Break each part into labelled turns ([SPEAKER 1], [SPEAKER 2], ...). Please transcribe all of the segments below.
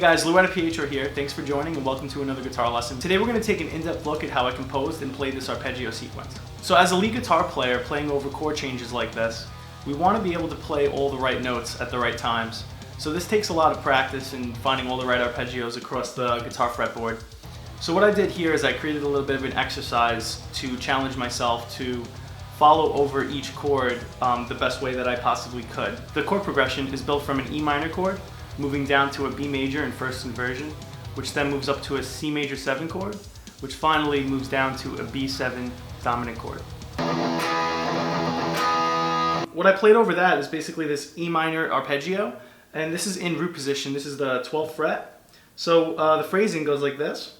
[SPEAKER 1] guys, Lou Arpeggios here. Thanks for joining and welcome to another guitar lesson. Today we're going to take an in-depth look at how I composed and played this arpeggio sequence. So as a lead guitar player playing over chord changes like this, we want to be able to play all the right notes at the right times. So this takes a lot of practice in finding all the right arpeggios across the guitar fretboard. So what I did here is I created a little bit of an exercise to challenge myself to follow over each chord the best way that I possibly could. The chord progression is built from an E minor chord, moving down to a B major in first inversion, which then moves up to a C major 7 chord, which finally moves down to a B7 dominant chord. What I played over that is basically this E minor arpeggio, and this is in root position. This is the 12th fret. So the phrasing goes like this.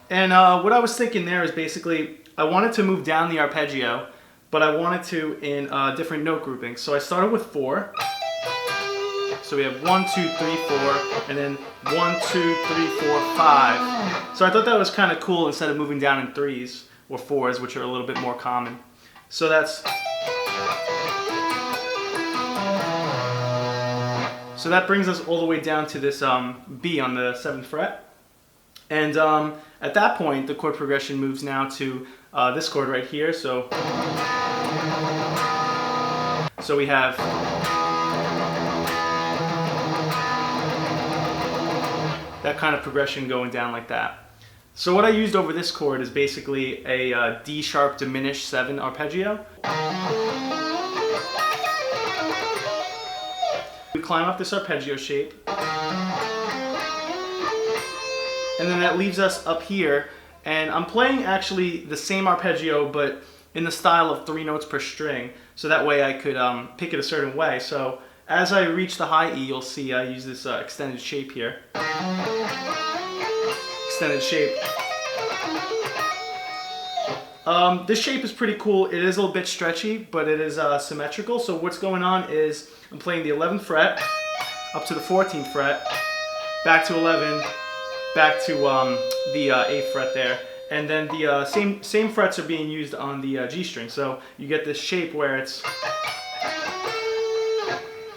[SPEAKER 1] And what I was thinking there is basically I wanted to move down the arpeggio, but I wanted to in different note groupings. So I started with 4. So we have 1, 2, 3, 4, and then 1, 2, 3, 4, 5. So I thought that was kind of cool instead of moving down in 3s or 4s, which are a little bit more common. So that's... So that brings us all the way down to this B on the 7th fret. And at that point, the chord progression moves now to this chord right here. So we have that kind of progression going down like that. So what I used over this chord is basically a D sharp diminished 7 arpeggio. We climb up this arpeggio shape. And then that leaves us up here, and I'm playing actually the same arpeggio but in the style of 3 notes per string, so that way I could pick it a certain way. So as I reach the high E, you'll see I use this extended shape here. Extended shape. This shape is pretty cool. It is a little bit stretchy, but it is symmetrical. So what's going on is I'm playing the 11th fret, up to the 14th fret, back to 11, back to the 8th fret there, and then the same frets are being used on the G string, so you get this shape where it's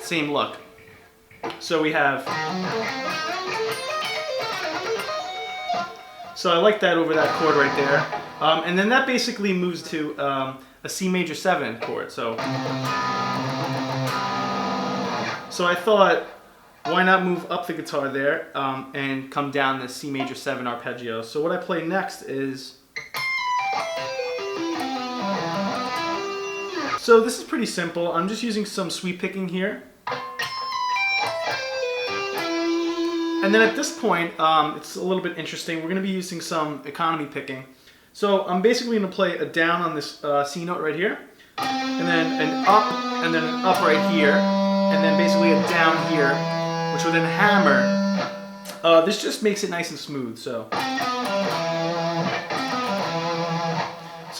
[SPEAKER 1] same look. So we have, so I like that over that chord right there, and then that basically moves to a C major 7 chord. So I thought, why not move up the guitar there and come down the C major 7 arpeggio. So what I play next is... So this is pretty simple. I'm just using some sweep picking here. And then at this point, it's a little bit interesting. We're going to be using some economy picking. So I'm basically going to play a down on this C note right here, and then an up, and then an up right here, and then basically a down here, which will then hammer. This just makes it nice and smooth. So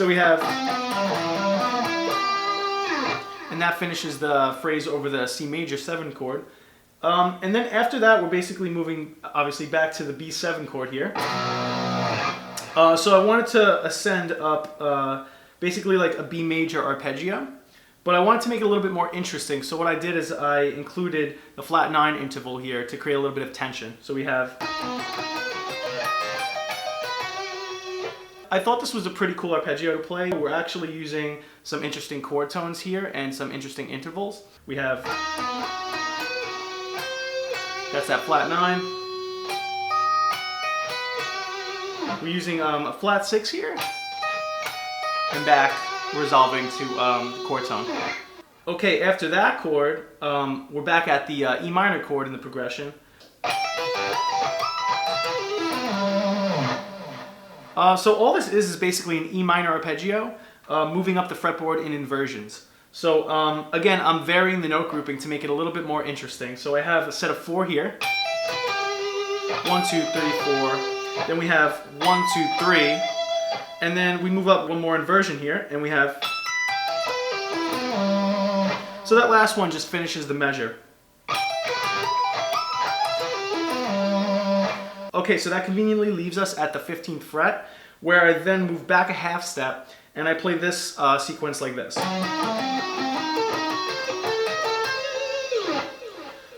[SPEAKER 1] we have, and that finishes the phrase over the C major 7 chord. And then after that, we're basically moving, obviously, back to the B7 chord here. So I wanted to ascend up basically like a B major arpeggio. But I wanted to make it a little bit more interesting, so what I did is I included the flat 9 interval here to create a little bit of tension. So we have... I thought this was a pretty cool arpeggio to play. We're actually using some interesting chord tones here and some interesting intervals. We have... That's that flat 9. We're using a flat 6 here. And back, resolving to the chord tone. Okay, after that chord, we're back at the E minor chord in the progression. So all this is basically an E minor arpeggio, moving up the fretboard in inversions. So again, I'm varying the note grouping to make it a little bit more interesting. So I have a set of 4 here. 1, 2, 3, 4. Then we have 1, 2, 3. And then we move up one more inversion here, and we have... So that last one just finishes the measure. Okay, so that conveniently leaves us at the 15th fret, where I then move back a half step, and I play this sequence like this.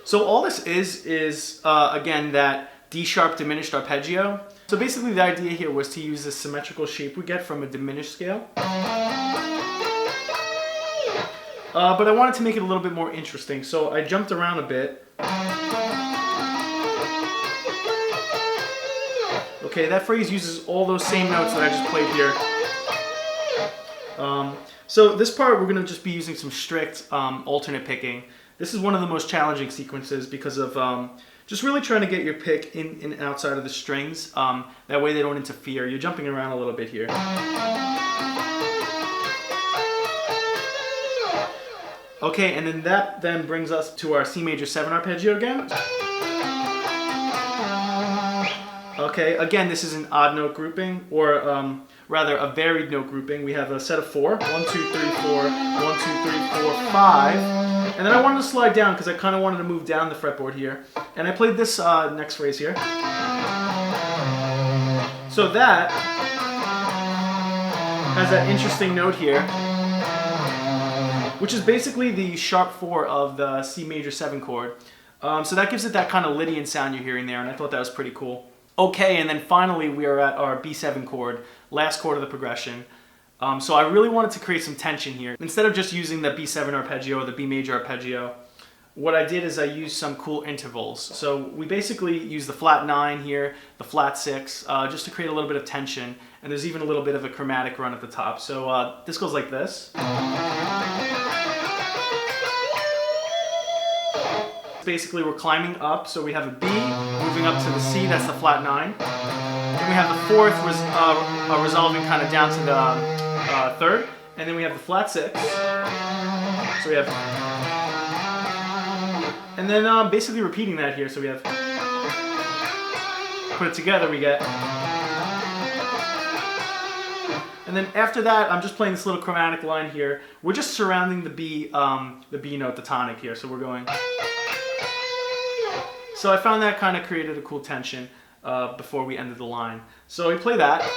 [SPEAKER 1] So all this is again, that D sharp diminished arpeggio. So basically the idea here was to use this symmetrical shape we get from a diminished scale. But I wanted to make it a little bit more interesting, so I jumped around a bit. Okay, that phrase uses all those same notes that I just played here. So this part we're going to just be using some strict alternate picking. This is one of the most challenging sequences because of just really trying to get your pick in and outside of the strings. That way they don't interfere. You're jumping around a little bit here. Okay, and then that brings us to our C major 7 arpeggio again. Okay, again, this is an odd note grouping, or rather a varied note grouping. We have a set of 4. 1, 2, 3, 4, 1, 2, 3, 4, 5. And then I wanted to slide down because I kind of wanted to move down the fretboard here. And I played this next phrase here. So that has that interesting note here, which is basically the sharp 4 of the C major 7 chord. So that gives it that kind of Lydian sound you're hearing there, and I thought that was pretty cool. Okay, and then finally we are at our B7 chord, last chord of the progression. So I really wanted to create some tension here. Instead of just using the B7 arpeggio or the B major arpeggio, what I did is I used some cool intervals. So we basically use the flat 9 here, the flat 6, just to create a little bit of tension. And there's even a little bit of a chromatic run at the top. So this goes like this. Basically we're climbing up, so we have a B, moving up to the C, that's the flat 9. Then we have the 4th resolving kind of down to the 3rd. And then we have the flat 6. So we have... And then basically repeating that here, so we have... Put it together, we get... And then after that, I'm just playing this little chromatic line here. We're just surrounding the B note, the tonic here, so we're going... So I found that kind of created a cool tension before we ended the line. So we play that.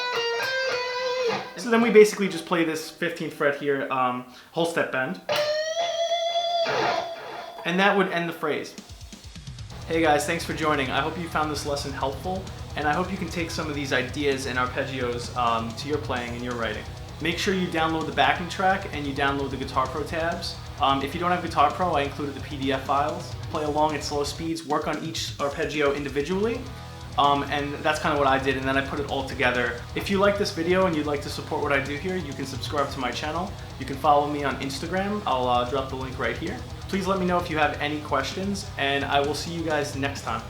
[SPEAKER 1] So then we basically just play this 15th fret here, whole step bend. And that would end the phrase. Hey guys, thanks for joining. I hope you found this lesson helpful, and I hope you can take some of these ideas and arpeggios to your playing and your writing. Make sure you download the backing track and you download the Guitar Pro tabs. If you don't have Guitar Pro, I included the PDF files. Play along at slow speeds, work on each arpeggio individually, and that's kind of what I did, and then I put it all together. If you like this video and you'd like to support what I do here, you can subscribe to my channel. You can follow me on Instagram. I'll drop the link right here. Please let me know if you have any questions, and I will see you guys next time.